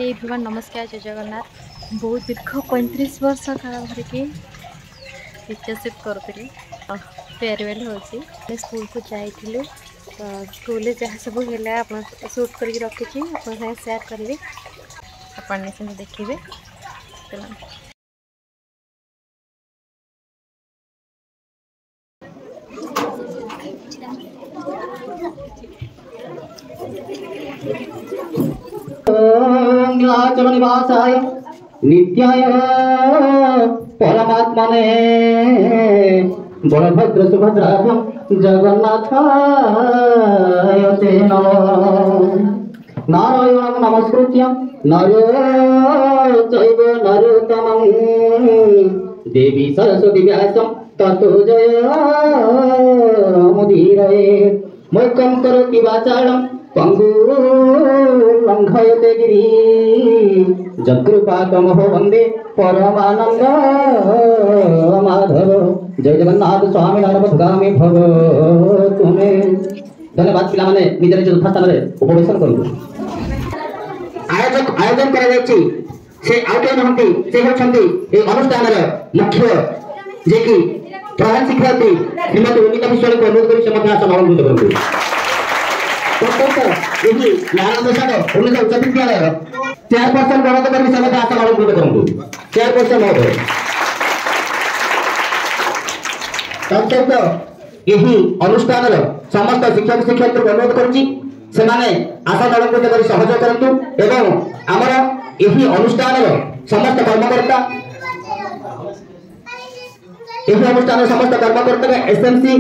Hey everyone नमस्कार जय जगन्नाथ। बहुत दीर्घ 35 वर्ष काल धरिकी पिक्चरशिप करूँ फेयरवेल हो स्कूल को जाइलु स्कूल जहाँ सब है आप सुट कर रखी आप सेयार करेंगे आप देखिए। निवासाय नित्याय परमात्मने बलभद्र सुभद्राभ्यां जगन्नाथाय ते नमः। नारायणं नमस्कृत्य नरो चैव नरोत्तमं देवी सरस्वती व्यासं ततो जयमुदीरये। मोक्षं करोति वाचालं लंघयते गिरी जकृपातमहो वंदे परमानंद माधव। जय जगन्नाथ स्वामी नरपथगामी भव तुम्हें। धन्यवाद पिला माने निज निज यथा स्थान उपवेशन करु। आयोजन करा जायछि से आउटे नहंती से होछंती ए अनुष्ठान रे मुख्य जे कि प्रधान शिक्षार्थी श्रीमती उमिता विश्वास को अनुरोध करी समग्र आसन अलंकृत करु। यही नारायण प्रसाद उन्नीस उच्च विद्यालय चेयरपर्सन गणत कर समग्र आसन अलंकृत करूँ। चेयरपर्सन महोदय तत्सहित यही अनुष्ठान समस्त शिक्षक शिक्षयित्री को अनुरोध करुच्ची से आसन अलंकृत कर सहयोग करूँ एवं आमर यही अनुष्ठान समस्त कर्मकर्ता एसएमसी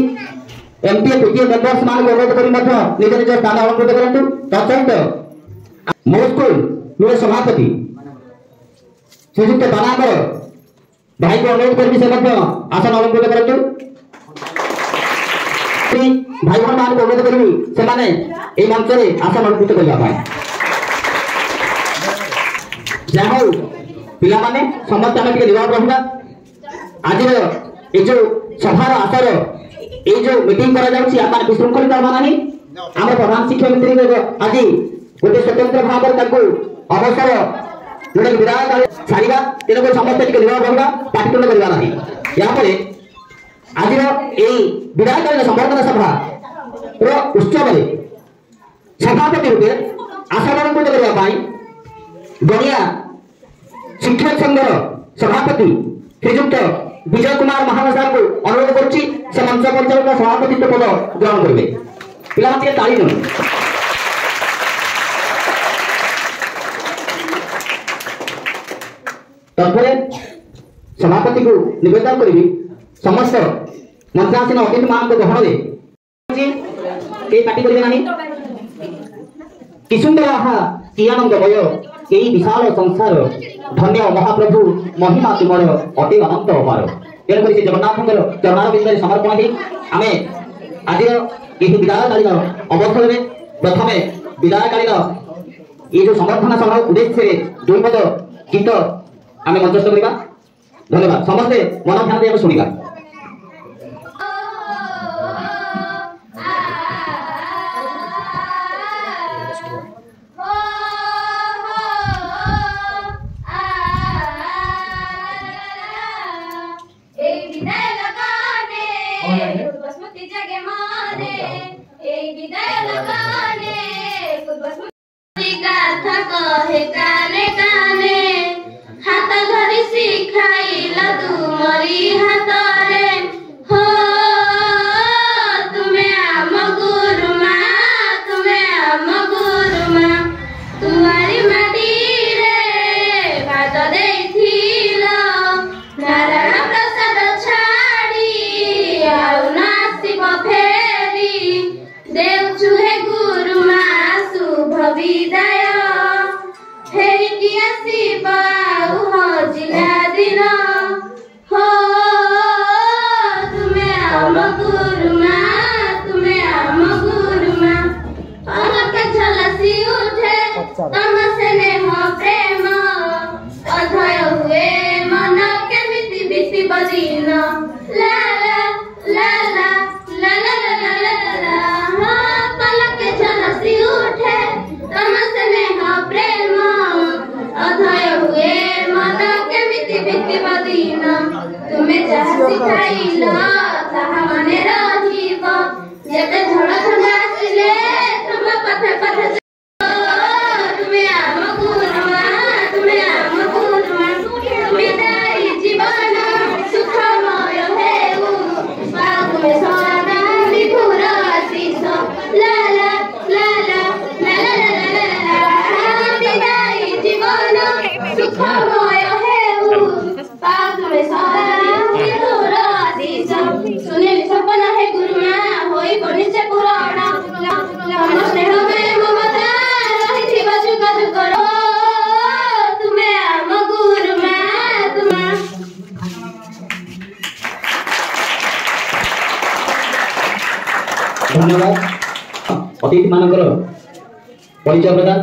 एमपीए पीटीए मेंबर्स मान को अनुरोध करी निज निज स्थान अलंकृत करूँ। तत्सहित मो स्कूल सभापति श्रीजुक्त बानागर भाई को अनुरोध करी से आसन अलंकृत करूँ। भाई बहन मान को अनुरोध करी से मंच में आसन अलंकृत करने जहाँ पिला माने समस्त आम निरव रहा। आज ये जो सभार आशर ये जो मीटिंग करा जाउछि आमान विशृंखलित होना नहीं। आम प्रधान शिक्षक आज गोटे स्वतंत्र भाव अवसर गोटे विदाय छाड़ा तेणुक समस्त टी निरव रहा पाठितुंड करवा ना। यापर आज विदायकालीन संबर्धना सभा उत्सव सभापति रूपे आसन अलंकृत करने गणिया शिक्षक संघर सभापति श्रीजुक्त विजय कुमार महानसार को अनुरोध करुच्ची से मंच पंचायत सभापतित्व पद ग्रहण करेंगे। पिला ताली दो। तत्पर सभापति को निवेदन करी समस्त मंत्रासीन अतिथि मान ग्रहण पार्टी करेंगे ना कि सुंदर कि आनंदमय यही विशाल संसार धन्य महाप्रभु महिमा तुमर अति अनंत अपार। तेणुक से जगन्नाथ चरणारविंद समर्पण थी आम आज ये विदायकालीन अवसर में प्रथम विदायकालीन ये जो समर्थन सभा उद्देश्य दुई पद गीत आम मंचस्थ करवा। धन्यवाद। समस्ते मन ध्यान देव शुणा। धन्यवाद अतिथि मानकर परिचय प्रदान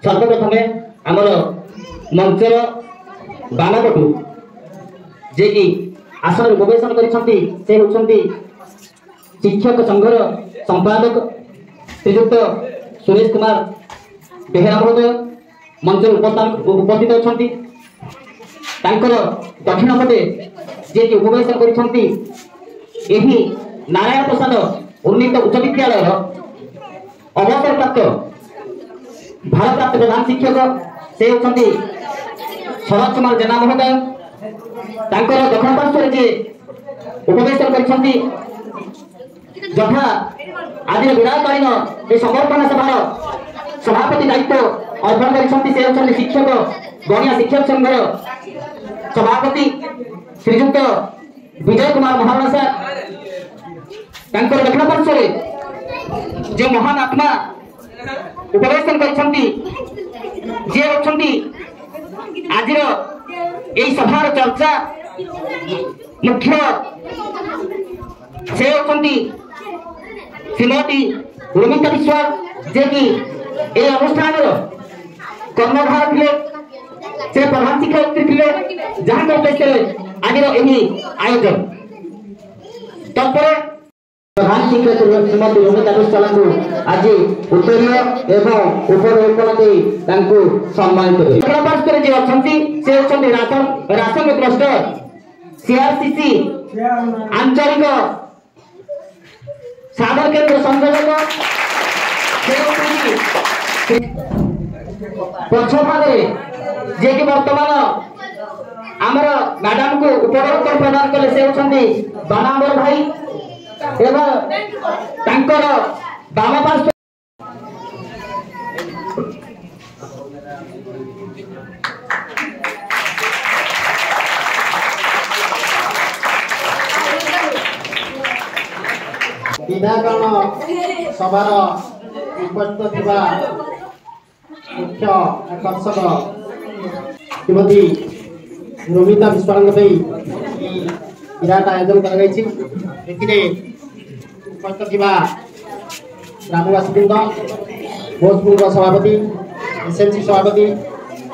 सर्वप्रथम आमर मंचर बामपटू जे कि आसन उपवेशन करिसेंती से होछंती शिक्षक संघर संपादक श्रीयुक्त सुरेश कुमार बेहेरा महोदय मंच उपस्थित अछंती तांकर दक्षिण पटे जे कि उपवेशन करिसेंती एही नारायण प्रसाद उन्नीत उच्च विद्यालय अवसर प्राप्त भारप्राप्त प्रधान शिक्षक से होछंती शरद कुमार जेना महोदय तांकर दक्षिण पार्श्व जे उपवेशन करिसेंती जथा आज विराटकालीन ये समर्पण सभार सभापति दायित्व अर्पण करिसेंती से होछंती शिक्षक गणिया शिक्षक संघर सभापति श्रीयुक्त विजय कुमार महाराणा तांकर दक्षिण पार्श्व जो महान आत्मा उपवेशन करिसेंती जे होछंती आज यही सभार चर्चा मुख्य से होछंती श्रीमती रोमिता विश्वास जे कि ए अनुष्ठान कर्मधार थे से प्रधान शिक्षक थे जहाँ करते आज यही आयोजन तत्पर प्रधान शिक्षक श्रीमती रोमिता विश्वास को आज उत्तरीय एवं उपरोपण दे सम्मानित पार्श्व जे अच्छी से होछंती राशन क्लस्टर सीआरसीसी आंचलिक सागर केंद्र संयोजक पक्ष भागे जे कि वर्तमान आमर मैडम को उपरोत्तर प्रदान कले से होछंती बानांबर भाई एवं तांकर बाम पार्श्व विधाकरण सभार उपस्थित मुख्य आकर्षक श्रीमती रोमिता विश्वास विराट आयोजन कर उपस्थित ग्रामवासी वृंद भोजपुर सभापति एसएलसी सभापति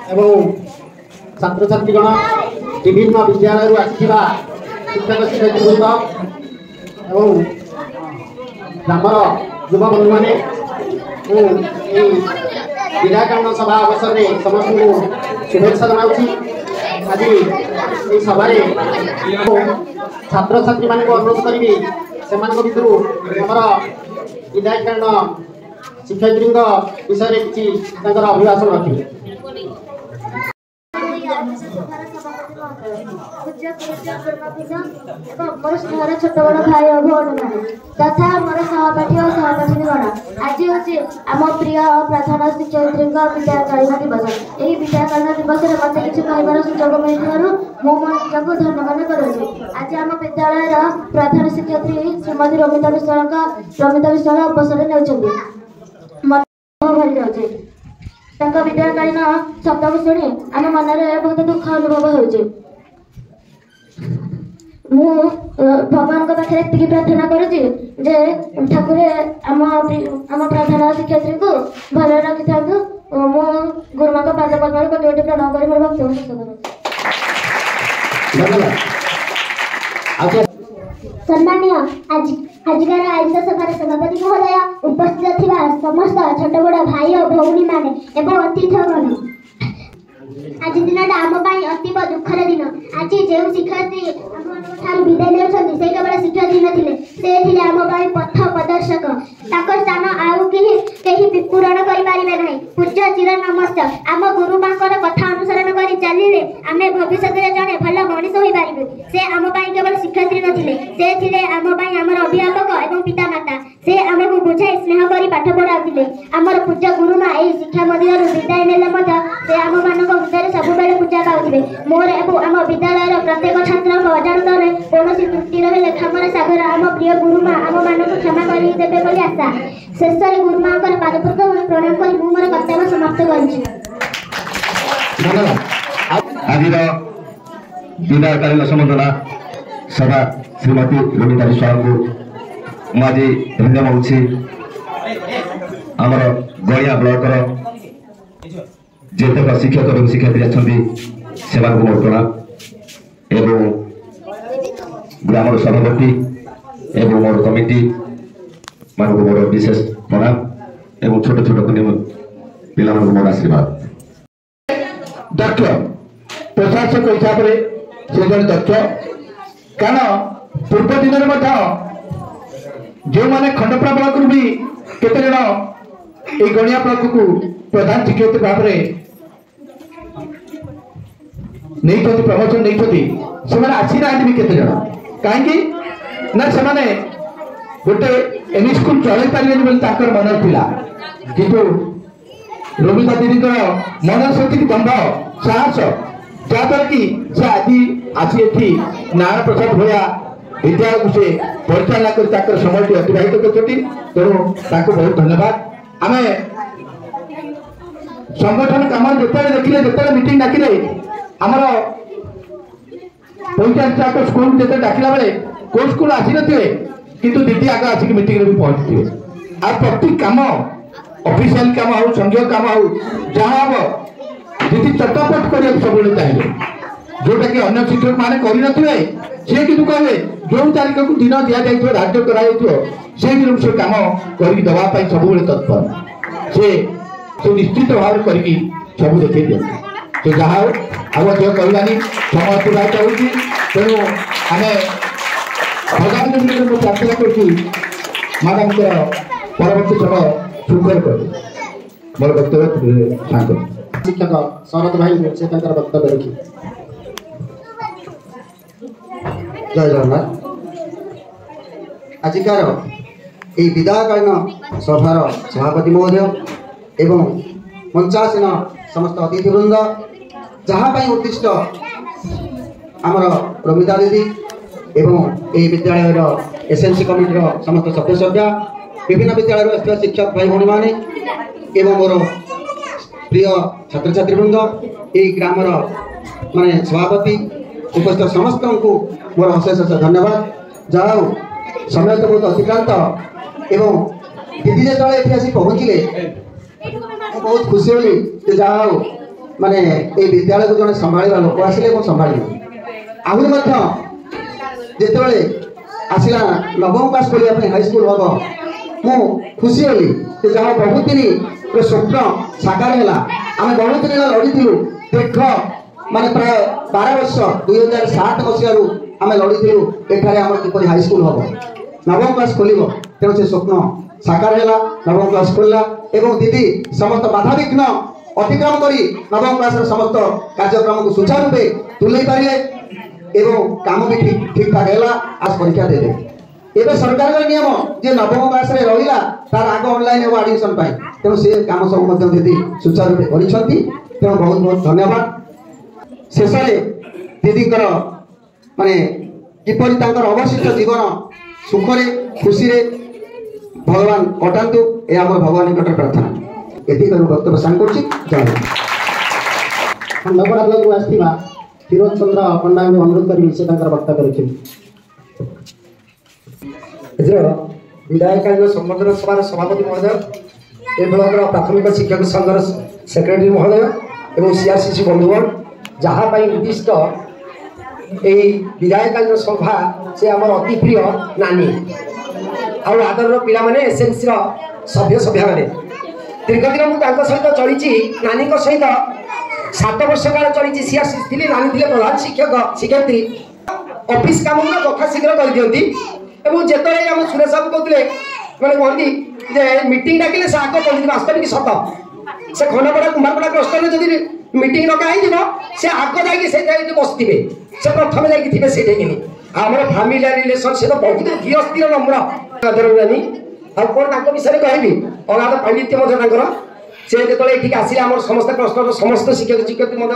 एवं छात्र छात्रीगण विभिन्न विद्यालय आसिथिबा शिक्षक शिक्षयित्री वृंद एवं ग्रामर युवा बंधु मैंने विधाकरण सभा अवसर में समस्त को शुभेच्छा जनाऊँगी आज ये सभा छात्र छात्री मान अनुरोध करी से भितर आमर विधाकरण शिक्षयित्री विषय किसी अभिभाषण रखिए छोट बड़ भाई भौणी मैंने तथा मोर सहपाठी और सहपाठी गण आज हूँ आम प्रिय प्रधान शिक्षयित्री विद्याकालीन दिवस यही विद्याकालीन दिवस में मत किसी कहबार सुजोग मिलू मुझे निजक धन्यवाद करुँच आज आम विद्यालय प्रधान शिक्षयित्री श्रीमती रोमिता विश्वास अवसर ने भरी जाऊे विद्याकालीन शब्द को शुणी आम मन में बहुत दुख अनुभव हो भगवान पाखे एति प्रार्थना करुँचे जे ठाकुर आम प्रधान शिक्षयित्री को भल रखी था मु गुरुमा पाद पद्म कोटि कोटि प्रणाम कर भक्तों शेष कर सम्मानीय आजिकार आयोजित सभार सभापति महोदय उपस्थित समस्त छोट बड़ भाई और भौणी मैंने एवं अतिथिगण आज दिन आम अतीव दुखर दिन आज जो शिक्षयित्री विदाय ले केवल शिक्षयित्री नथिले से आम पथ प्रदर्शक स्थान आउ कहीं पूरण करें ना पूज्य चिर नमस्ते आम गुरुमा कथा अनुसरण कर चलिए आम भविष्य में जड़े भल मनीष हो पारे से आम केवल शिक्षयित्री नथिले से आम आमर अभिभावक और पितामाता से आमको बुझाई स्नेह कर पाठ पढ़ाते आमर पूज्य गुरुमा यही शिक्षा मंदिर विदाय नेले से आम मान हृदय सब पूजा पाते मोर आम विद्यालय प्रत्येक छात्र अजाणत कौन त्रुटि रही क्षमर सागर आम प्रिय गुरुमा आम मान क्षमा करदेवे बोली आशा शेष गुरुमा पादपद्म प्रणाम कर मोर कर्तव्य समाप्त कर विदायकालीन संबोधना सभा श्रीमती रोमिता विश्वास को मुझे धन्य मांगुछि आमर गणिया ब्लॉक जेतक शिक्षक और शिक्षयित्री अच्छा से मोर प्रणाम एवं ग्राम सभापति एवं मोर कमिटी मान मोर विशेष प्रणाम एवं छोट छोट पिला मोर आशीर्वाद। दक्ष प्रशासक हिसाब से जन दक्ष कारण पूर्व दिन में जो मैंने खंडपड़ा ब्लॉक भी केते जन ये गणिया ब्लॉक को प्रधान शिक्षक भाव में नहीं प्रमोशन नहीं से आसी ना भी केते जन कहीं ना से गोटे एम स्कूल चल पारे मन था किंतु रमिता दीदी मन से दम्भ साहस जहाँद्वारा कि से आज आसी एठी नारायण प्रसाद भया विद्यालय को से परिचालना कर समय अतिबाहित करते तेणु बहुत धन्यवाद। आम संगठन कम जिते देखिले जिते मीटिंग डाकिले आमर पंचायत स्कूल जिते डाकिला बेले को स्कूल आसी नथिबे किंतु दीदी आगे आसिक मीटिंग में भी पहुंची थे आ प्रति काम ऑफिशियल काम हो संघीय काम हो जहाँ हम दीदी चटपट कर सब चाहिए जोटा कि अन्य शिक्षक मैंने करें सी कि कहे जो तारीख को दिन दि जाए धार्य कर से कम करवाई सब तत्पर से निश्चित भाव कर सब देखी दिखते तो जहाँ आगे कहलानी समय अतिबाहित होती तेणु आम भगवान प्रार्थना कर मैडम परवर्ती समय सुंदर कर मोर वक्तव्य सांग शिक्षक शरद भाई से वक्तव्य रखी। जय जगन्नाथ आजिकार ये विदायकालीन सभार सभापति महोदय एवं मंचासीन समस्त अतिथिवृंद जहाँ उद्दिष्ट आमर रमिता दीदी एवं ये विद्यालय एसएनसी कमिटर समस्त सभ्य सभ्या विभिन्न विद्यालय आसवा शिक्षक भाई भाई मैंने एवं मोर प्रिय छात्र छात्रीवृंद ये ग्रामर माने सभापति उपस्थित समस्त को मोर अशेष धन्यवाद। जहाँ समय तो बहुत अतिक्रांत एवं दीदी जो ये आसी पहुँचले बहुत खुशी होली कि जहाँ माने ये विद्यालय को जड़े संभाला लोक आसिले संभाली आहरी जिते आसला नवम पास करने हाईस्कल हम मु खुशी होली कि जहाँ बहुत दिन स्वप्न साकार है आम बहुत दिन लड़ी दीर्घ माने प्राय 12 वर्ष 2007 मसीह आम लड़ी एठारे आम किपर हाईस्कल हम नवम क्लास खोल तेणु से स्वप्न साकार है नवम क्लास खोलला एवं दीदी समस्त बाधा विघ्न अतिक्रम कर नवम क्लास समस्त कार्यक्रम को सुचारू रूपे तुले पारे एवं काम भी ठीक ठाक है आज परीक्षा दे एवं सरकार नियम जे नवम क्लास रहा तार आग ऑनलाइन हो एडमिशन तेणु से काम सब दीदी सुचारू रूपे कर तेणु बहुत बहुत धन्यवाद। शेष दीदी माने किपरि अवशिष्ट जीवन सुखरे खुशी भगवान कटातु यह आम भगवान निकट प्रार्थना ये वक्तव्य सांग कर खंडपड़ा ब्लॉक आसवा फिरोज चंद्र पंडा अनुरोध करी से वक्तव्य रखी। विधायकालीन संबोधन सभार सभापति महोदय ए ब्लॉक प्राथमिक शिक्षक संघर सेक्रेटरी महोदय एवं सीआरसीसी बंधुगण जहाँ उद्दिष्ट विधायकालीन सभा से आम अति प्रिय नानी आदर पिला माने एसएनसी सभ्य सभ्या माने दीर्घ दिन मुझे सहित चली नानी सहित 7 वर्ष काल चली सीआरसी थी नानी थे प्रधान शिक्षक शिक्षयित्री ऑफिस काम कथा शीघ्र कर दिखती जिते आम सुरेश बाबू कहते मैंने कहती मीटिंग डाकिले से आग कहते वास्तविक सत से खंडपड़ा कुमारपड़ा क्लस्टर जदि मीटिंग डका से आग जाकि बसते से प्रथम जाकि से आम फैमिली रिलेसन से तो बहुत गृहस्थी नम्र आदरणी कौन विषय कहबी अगाध पांडित्य से जो ये आसिले आम समस्त क्लस्टर समस्त शिक्षक शिक्षयित्री मन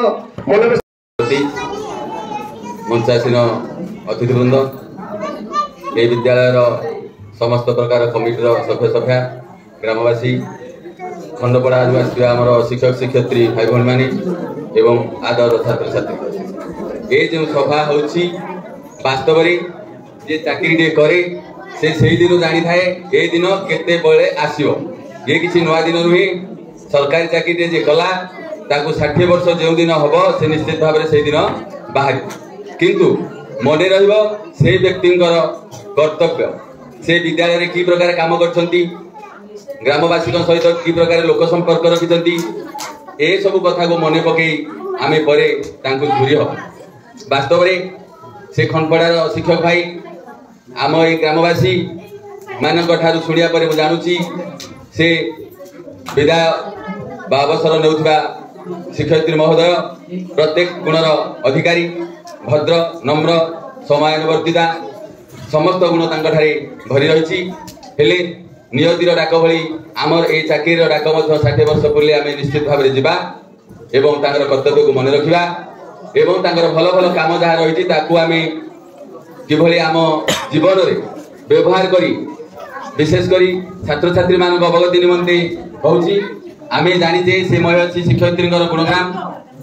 मंचासीन अतिथिवृंद ये विद्यालय समस्त प्रकार कमिटर सभ्य सभ्या ग्रामवासी खंडपड़ा आम शिक्षक शिक्षयित्री भाई भाई मैंने एवं आदर छात्र छात्री ये जो सभा होची वास्तव जे चाकरी करे से दिन जानी थाए ए दिन केते बळे आसीबो ये किसी नुआ दिन नुहे सरकारी चाकरी जे कला ताकू 60 वर्ष जो दिन हबो से निश्चित भाव से दिन बाहर किंतु मने रहिबो से व्यक्तिंकर कर्तव्य से विद्यालय की प्रकार काम करछंती ग्रामवासी सहित की प्रकार लोक संपर्क रखिछंती ए सब कथा को मने पकई आमे परे तांकु धुरी हो वास्तव में से खनपड़ार शिक्षक भाई आम ए ग्रामवासी मानक ठारू सुनिया परे मु जानुची से विदाय बा अवसर नेउथबा शिक्षयित्री महोदय प्रत्येक गुणर अधिकारी भद्र नम्र समयानुवर्तिता समस्त गुण तांकठारे भरी रही हेले नियतिर डाक भली आमर ए चाकरीर डाक 60 वर्ष पूर्ले आम निश्चित भाव में जीवा एवं तांकर कर्तव्य को मन रखा एवं तांकर भल भल काम जहाँ रही आम किभली आम जीवन में व्यवहार करी विशेषकर छात्र छात्री मान अवगति निमंते कहूँ आम जाचे से महिषी शिक्षयित्री गुणग्राम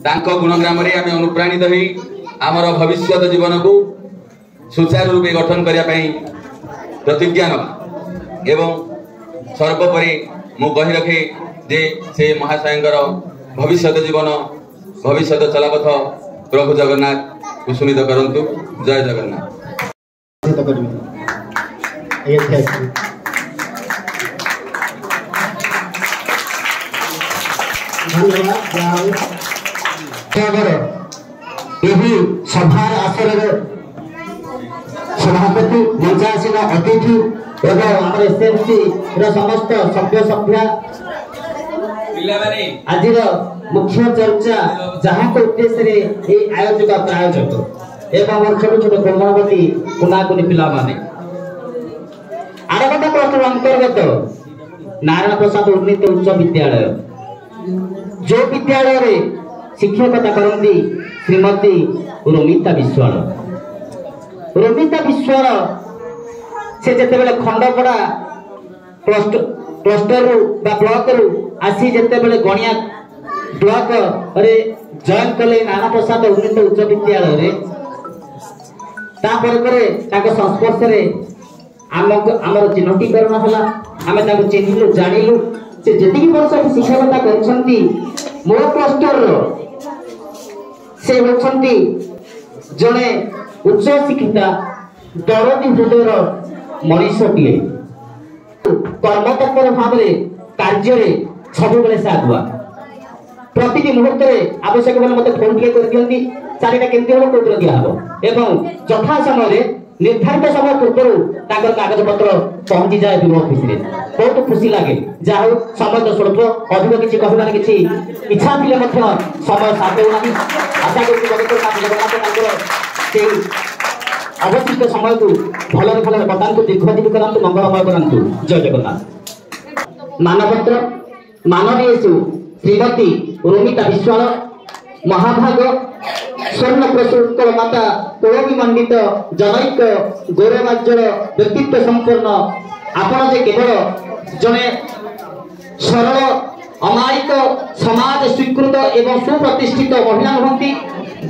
तांको गुणग्राम आम अनुप्राणित हो आमर भविष्य जीवन को सुचारू रूपे गठन करने प्रतिज्ञा नवा एवं सर्वोपरि मु कही रखे जे से महाशयंकर भविष्य जीवन भविष्य चलापथ प्रभु जगन्नाथ कुसुमित करंतु जय जगन्नाथ। सभार आसर सभापति मंचासीन अतिथि एवं एसएमसी समस्त सभ्य सभ्या आज मुख्य चर्चा जहाँ को उद्देश्य आयोजक प्रायोजक एवं छोट छोट कोमलवती कुनाकुनी पिला माने आरगता क्लस्टर अंतर्गत नारायण प्रसाद उन्नीत उच्च विद्यालय जो विद्यालय रे शिक्षकता करती श्रीमती रोमिता विश्वाल से जिते बेले खंडपड़ा क्लस्टर ब्लॉक रु आसी जिते बेले गणिया ब्लॉक रे जॉइन कले नाना प्रसाद उन्नीत उच्च विद्यालय रे संस्पर्श रे आमर चिन्हटीकरण होला आमे ताको चिन्हिलु जानिलु से जेतिकी वर्ष शिक्षकता करछंती मो क्लस्टर रो से होछंती जणे उच्च शिक्षिता दरदी हृदयर मनीषटीए कर्मतत्पर भाव कार्य सब बेले से आगुआ प्रति मुहूर्त आवश्यक बेले मत फोन टे कर दियंती चारिटा केमती हम कोतर दिया हबो एवं यथा समय निर्धारित समय पूर्व ताकर कागज पत्र पहुंची जाए विभो ऑफिस रे बहुत खुशी लागे जा हो समय तो स्वल्प अधिक किछि कहबार किछि इच्छा थिले मध्य समय साथे नाही आशा करू जगत का जगन्नाथ ताकर से अवशिष्ट समय को भलरे भलरे बतांतु दीर्घजीवी करंतु मंगलमय करंतु जय जगन्नाथ। मानपत्र माननीय श्रीमती रोमिता विश्वाल महाभाग स्वर्ण प्रसूत माता कोलमी मंडित जनैक गौरवाज्जल व्यक्तित्व संपन्न आपण जे केवल जने सरल अमायिक समाज स्वीकृत एवं सुप्रतिष्ठित महिला नुहंती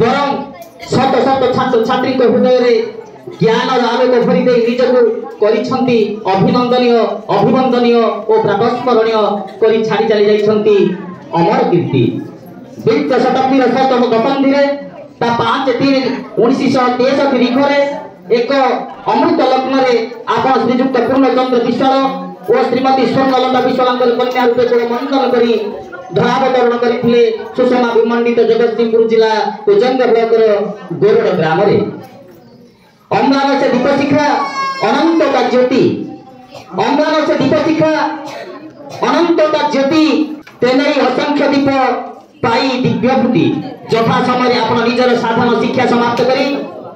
बरं शत शत छात्र छात्री हृदय ज्ञान आलोक भरी दे निजको करिछंती अभिनंदनीय अभिवंदनीय और प्रातस्मरणीय करी छाड़ी चली जाइछंती अमर कीर्ति 20 शताब्दी शतम गतंधी ता 5/3/1963 तारीखरे एक अमृत लग्न रे आपण श्रीयुक्त पूर्णचंद्र विश्वाल और श्रीमती स्वर्णलता विश्वालंकर कन्या रूपे को मंडन करी धरावतरण करथिले सुषमा विमंडित जगतसिंहपुर जिला उजंग ब्लॉक रो गोरड ग्राम रे अमरान से दीप शिखा अनंत का ज्योति अमरान से दीप शिखा अनंत का ज्योति तेने असंख्य दीप पाई दिव्यभूति यथा समय आपण निजर साधन शिक्षा समाप्त करी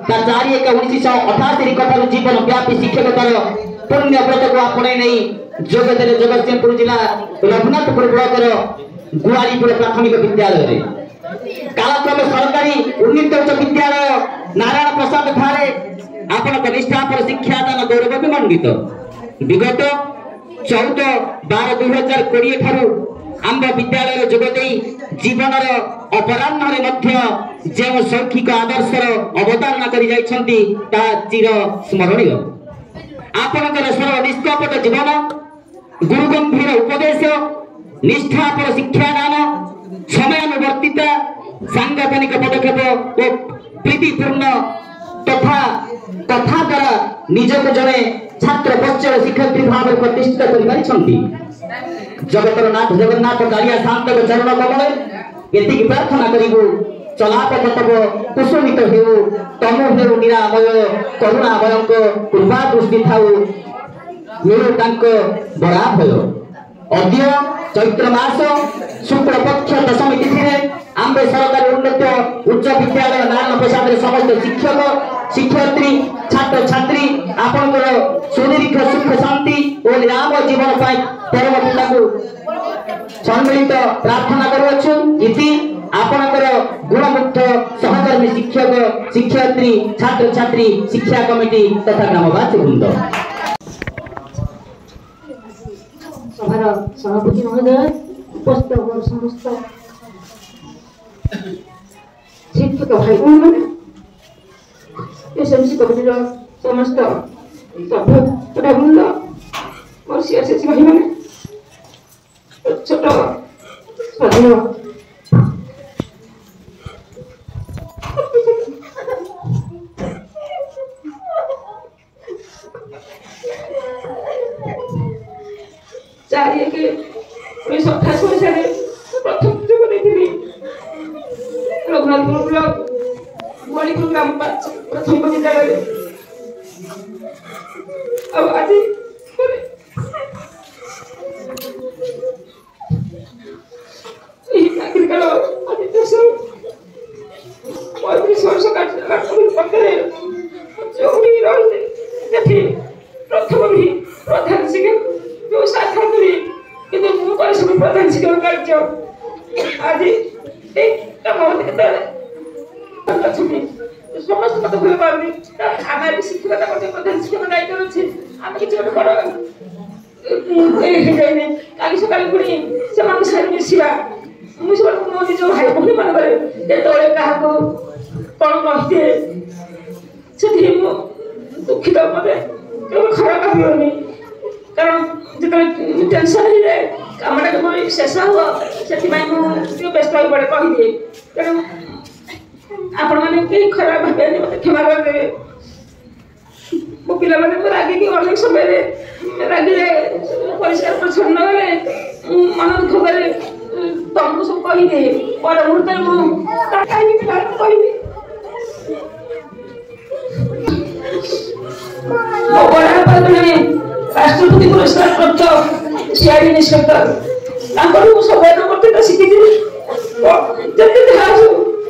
ता 4/1/1988 कथार जीवन व्यापी शिक्षकतार पुण्य व्रत को आपणे नहीं जोगदेले जगतसिंहपुर जिला रघुनाथपुर ब्लॉक रो गुआरीपुर प्राथमिक विद्यालय रे कालक्रम सरकारी उन्नीत उच्च विद्यालय नारायण प्रसाद ठारे आपण कनिष्ठा पर शिक्षादान गौरव मंडित विगत 14/12/2020 ठारू आम विद्यालय जोगदे जीवन अपराह्न जो शैक्षिक आदर्शर अवतारणा कर चिर स्मरणीय आपणकर सरल निष्कपट जीवन गुरु गंभीर उपदेश निष्ठापर शिक्षादान समयानुवर्तिता सांगठनिक पदक्षेप और प्रीतिपूर्ण तथा तथा द्वारा निजक जड़े छात्र पश्चर शिक्षयित्री भाव प्रतिष्ठित कर जगतर नाथ जगन्नाथ कालिया शांत चरण कमल ये प्रार्थना करूँ चलापथ तब कुसुमित हेउ तमु हेउ निरामय करुणामय कृपा दृष्टि थाउ मेरु तांक बड़ा भय अद्य चैत्र मास शुक्ल पक्ष दशमी तिथि आंबे सरकारी उन्नत उच्च विद्यालय नारायण प्रसाद समस्त शिक्षक शिक्षयित्री छात्र छात्री आपंकर सुदीर्घ सुख शांति और निरामय जीवन पाई परम पिता को सम्मिलित प्रार्थना करुछु इति आपणकर गुणमुक्त सहकर्मी शिक्षक शिक्षयित्री छात्र छात्री शिक्षा कमिटी तथा ग्रामवासी वृंद सभार सभापति महोदय उपस्थित समस्त शिक्षक भाई बहन एसएमसी कमिटी समस्त सभ्य तथा वृंद और सीआरसीसी भाई मैंने छोट स्वाधीन चाहे कि 1928 मसीह प्रथम जोग देती रघुनाथपुर ब्लॉक मणिपुर ग्राम प्रथम विद्यालय अब आज नागरिक आज देश 35 वर्ष पाखे जो रही प्रथम भी प्रधान शिक्षक जो शाखा करी किंतु मु परिश्रम प्रधान शिक्षक कार्य आज समस्त मत भूल पारनी आम शिक्षकता प्रधान शिक्षक दायित्व अच्छे आम किसी गोटे बड़ काली सका पुणी से सारी मिसवा मुझे मो निज भाई भूमि मानक जेतने क्या कौन कही से दुखित मत खराब भावनी कारण जो टेंशन हो जाए कमटा केवल शेष हो से व्यस्त हो पड़े कहीदे तेणु आपण मैंने कहीं खराब भावे मत क्षमा करदे मो पिला रागिक अनेक समय रागे परिष्कार परिच्छन्न गले मन दुख करे तुमको सब कहीदे पर मुहूर्त कहीं कही राष्ट्रपति पुरस्कार प्राप्त सीआईडी इंस्पेक्टर सब करते शिखी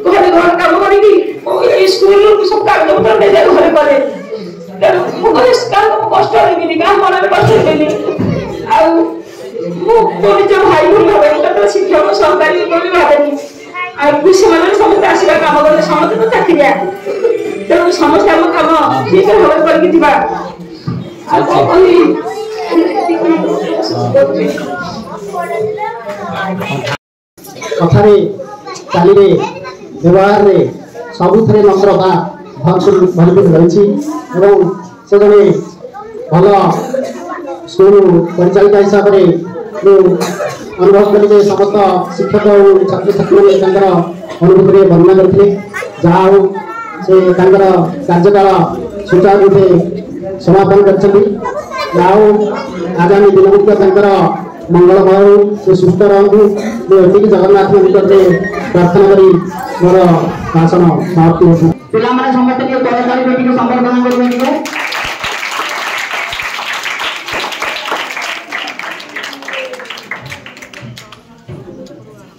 घर घर कम कर स्कूल सब कागज ले जाए घर करे कष्ट देवी क्या मन में कष्ट देवी निज भाई भाव शिक्षक सहकारी भावेनी समस्त आसवा कम करें समस्त तो चाकरिया तेणु समस्त आम कम ठीक भाव कर कथारे चालीरे व्यवहार रे सबुथरे नम्रता भरपूर रही से जड़े भल स्कूल परिचालिका हिसाब से अनुभव करें समस्त शिक्षक और छात्र छात्री अनुभूति वर्णना करते जहाँ हो से कार्यकाल सुचारू रूपे समापन कर आगामी दिन मंगलमय से सुस्थ रहूँ ये जगन्नाथ निकट में प्रार्थना करी मोर भाषण समाप्ति होती पिलामाने समस्त के तरकारी बेटी को संबर्धना करबे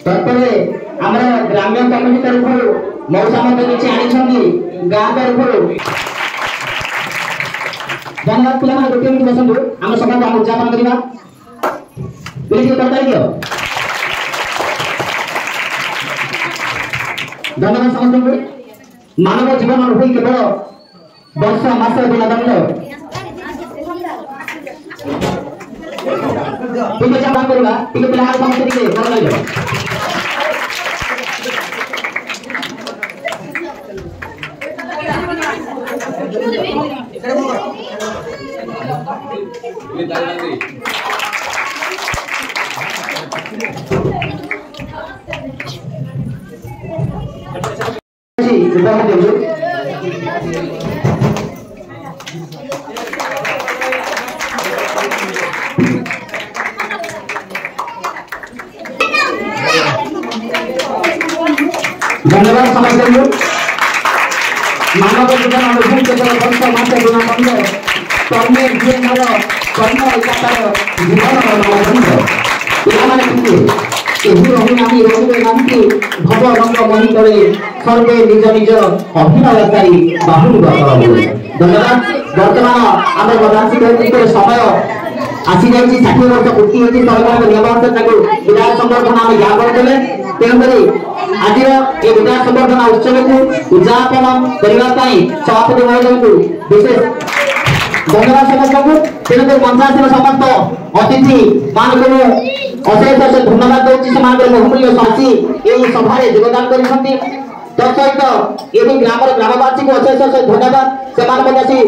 तत्परे हमर ग्राम्य कमिटी तरफ मौसा मत किछि आनी छथि गां तरफ धन्यवाद पिलामाने गोटे मिनिट बसंतु हम सभा को उद्यापन करिबा प्लीज तरकारी दियो धन्यवाद समस्त मानव जीवन अनुभवी केवल वर्ष मास दिन दंड ठीक है काम करवा ठीक है पिला समस्त के कर लियो धन्यवाद समस्त मानव जीवन अनुभव केवल वर्ष मास गुण बंध कर्मे जीए मोर कर्म एकाकार जीवन बंध पिलाମାନେ କିଏ କେହି ରହୁନାହିଁ ରହିବେ ନାହାନ୍ତି ଭବ ରଙ୍ଗ ମଣିତରେ ସର୍ବେ ନିଜ ନିଜ ଅଭିନୟକାରୀ ବାହୁନି ଧନ୍ୟବାଦ। ବର୍ତ୍ତମାନ ଆମର ପ୍ରଧାନଶିକ୍ଷକ ସମୟ ଆସିଯାଇଛି 60 ବର୍ଷ ପୂର୍ତ୍ତି ହୋଇଛି ସରକାରଙ୍କ ନିୟମାନୁସାରେ ତାକୁ ବିଦାୟ ସମ୍ବର୍ଦ୍ଧନା ଆମେ ଜ୍ଞାପନ କରିଦେଲେ। ତେଣୁକରି ଆଜିର ଏ ବିଦାୟ ସମ୍ବର୍ଦ୍ଧନା ଉତ୍ସବକୁ ଉଦ୍ଯାପନ କରିବା ପାଇଁ ସଭାପତି ମହୋଦୟଙ୍କୁ ବିଶେଷ ଧନ୍ୟବାଦ ସମସ୍ତଙ୍କୁ। ତେଣୁକରି ମଞ୍ଚାସୀନ ସମସ୍ତ ଅତିଥି ମାନଙ୍କୁ ଅଶେଷ ଅଶେଷ ଧନ୍ୟବାଦ ଦେଉଛି ସେମାନଙ୍କର ବହୁମୂଲ୍ୟ ସାଥୀ ଏହି ସଭାରେ ଯୋଗଦାନ କରିଛନ୍ତି। ତତ୍ସହିତ ଏହି ଗ୍ରାମର ଗ୍ରାମବାସୀଙ୍କୁ ଅଶେଷ ଅଶେଷ ଧନ୍ୟବାଦ ସେମାନେ ମଧ୍ୟ ଆସି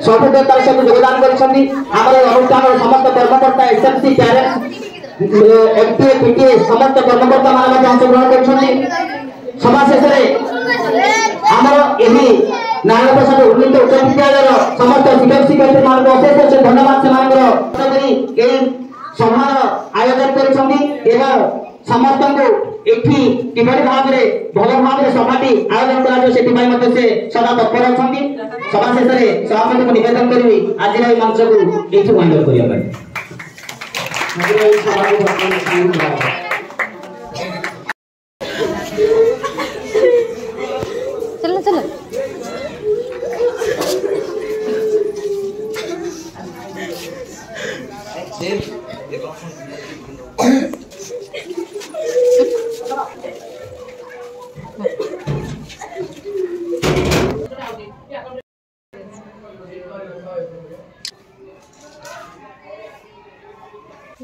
ସହୃଦୟତାର ସହିତ ଯୋଗଦାନ କରିଛନ୍ତି। ଆମର ଏହି ଅନୁଷ୍ଠାନର ସମସ୍ତ କର୍ମକର୍ତ୍ତା ଏସ୍ଏମ୍ସି ପ୍ୟାରେଣ୍ଟସ एमपीए पीटीए समस्त कर्मकर्ता मान अंशग्रहण कर सभा शेष आमर यही नारायण प्रसाद उन्नीत उच्च विद्यालय समस्त शिक्षक शिक्षयित्री मान अशेष अशेष धन्यवाद से सभार आयोजन कर समस्त को एठी किभली भाव में भल भाव में सभाटी आयोजन करा से सदा तत्पर अच्छा सभा शेष सभापति को निवेदन करी आज मंच को ये वाइंड अप करने चलो चलो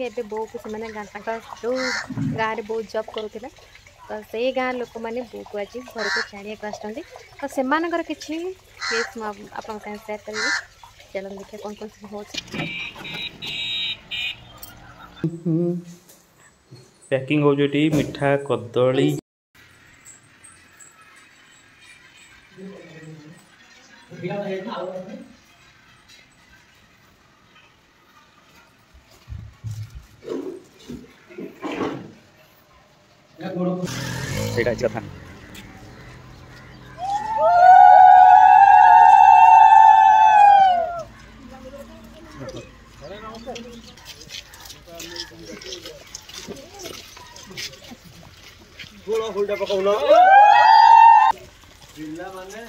ଏବେ ବୋଉକୁ ସେମାନେ जो गाँव में बहुत जॉब करूला तो से गाँ लोक मैंने बोक आज घर को छाड़िया आसुँच तो से किसी केस आप सेयार करी चलो देखिए कौन कौन सब हो पैकिंग हो मिठा कदली कथा फुलटा पकाउन जिल्ला माने